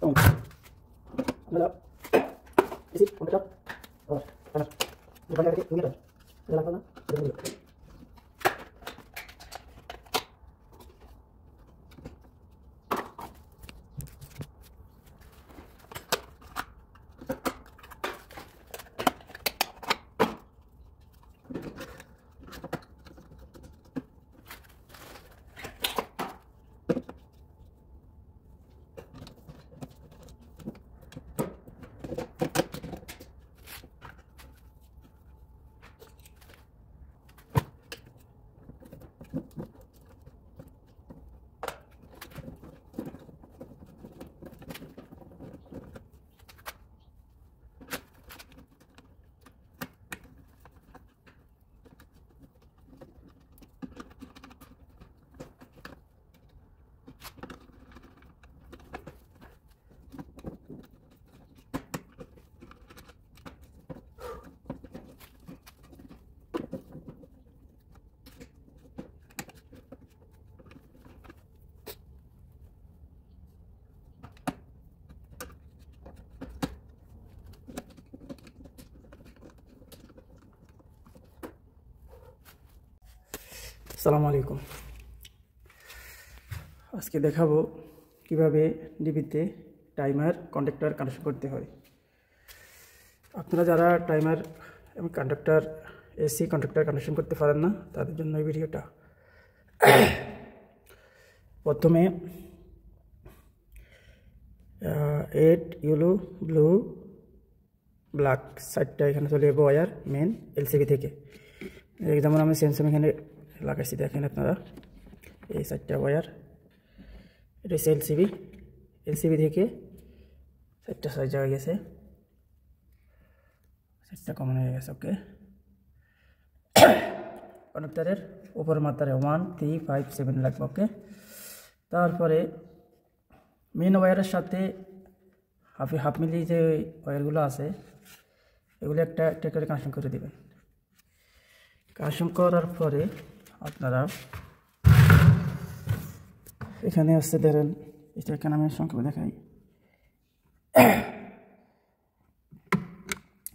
Voilà. Ici, on est là. Voilà. Voilà. Je vais regarder, on est là. De la fin, আসসালামু আলাইকুম। আজকে দেখাবো কিভাবে ডিবিতে timer conductor connection করতে হয়। আপনারা যারা টাইমার এবং কন্ডাক্টর এসি কন্ডাক্টর কানেকশন করতে পারেন না, তাদের জন্য এই ভিডিওটা। প্রথমে রেড, ইয়েলো, ব্লু, ব্ল্যাক সাইডটা এখানে চলে যাবো ওয়্যার মেন এলসিবি থেকে। যেমন আমি স্যামসাং এখানে লাগাইছি, দেখেন আপনারা এই সাইডটা ওয়্যার, এটা হচ্ছে এলসিবি থেকে সাইডটা সাইজ হয়ে গেছে, সাইডটা কমন হয়ে গেছে। ওকে, কনেক্টারের উপর মাত্রায় 1, 3, 5, 7 লাগবে। ওকে, তারপরে মেন ওয়্যারের সাথে হাফ মিলি যে ওয়্যারগুলো আছে এগুলো একটা একটা করে কানেকশন করে দেবেন। কানেকশন করার পরে আপনারা এখানে আসতে ধরেন, এটা এখানে আমি সংক্ষেপে দেখাই।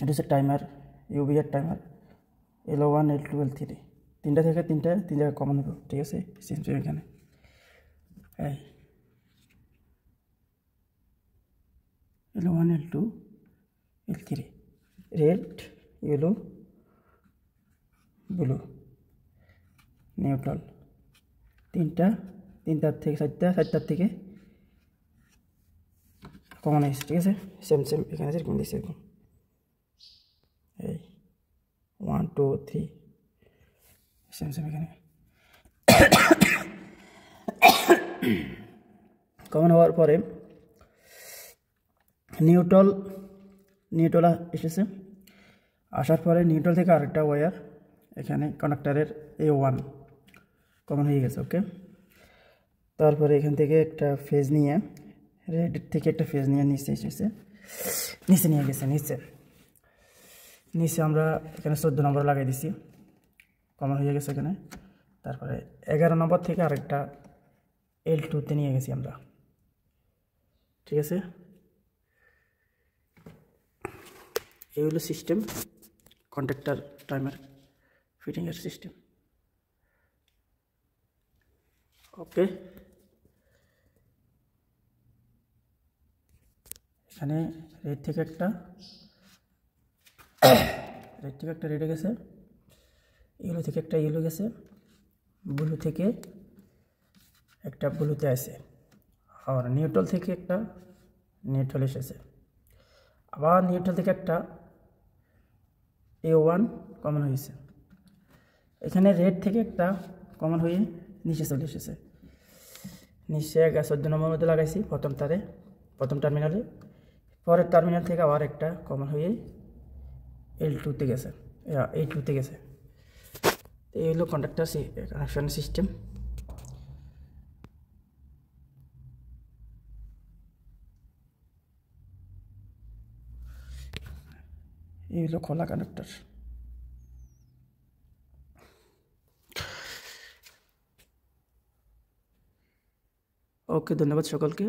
এটা হচ্ছে timer, ইউবিআর timer L1, L2, L3, তিনটা থেকে তিন জায়গায় কমন হবে। ঠিক আছে, সেন্সর এখানে এই L1, L2, L3, red, yellow, blue, neutral, তিনটার থেকে চারটার থেকে কমন আসছে। ঠিক আছে, সেম এখানে যেরকম দিচ্ছে এরকম, এই 1, 2, 3 সেম এখানে কমন হওয়ার পরে নিউট্রাল এসেছে। আসার পরে নিউট্রাল থেকে আরেকটা ওয়্যার এখানে কানেক্টারের A1 কমন হয়ে গেছে। ওকে, তারপরে এখান থেকে একটা ফেজ নিয়ে, রেড থেকে একটা ফেজ নিয়ে নিচে এসেছে, নিচে নিয়ে গেছে। নিচে আমরা এখানে 14 নম্বর লাগাই দিছি, কমন হয়ে গেছে এখানে। তারপরে 11 নম্বর থেকে আরেকটা L2-তে নিয়ে গেছি আমরা। ঠিক আছে, এই হলো সিস্টেম, কন্ডাক্টর টাইমার ফিটিংয়ের সিস্টেম। ওকে, এখানে রেড থেকে একটা রেডে গেছে, ইয়েলো থেকে একটা ইয়েলো গেছে, ব্লু থেকে একটা ব্লুতে আছে, আর নিউট্রাল থেকে একটা নিউট্রাল এসেছে। আবার নিউট্রাল থেকে একটা A1 কমন হয়েছে। এখানে রেড থেকে একটা কমন হয়ে নিচে চলে এসেছে। নিচে 14 নম্বর মধ্যে লাগাইছি প্রথম টার্মিনালে। পরের টার্মিনাল থেকে আবার একটা কমন হয়ে L2-তে গেছে, A2-তে গেছে। এই হলো কন্ডাক্টর কানেকশন সিস্টেম। এই হলো খোলা কানেক্টর। ওকে, ধন্যবাদ সকলকে।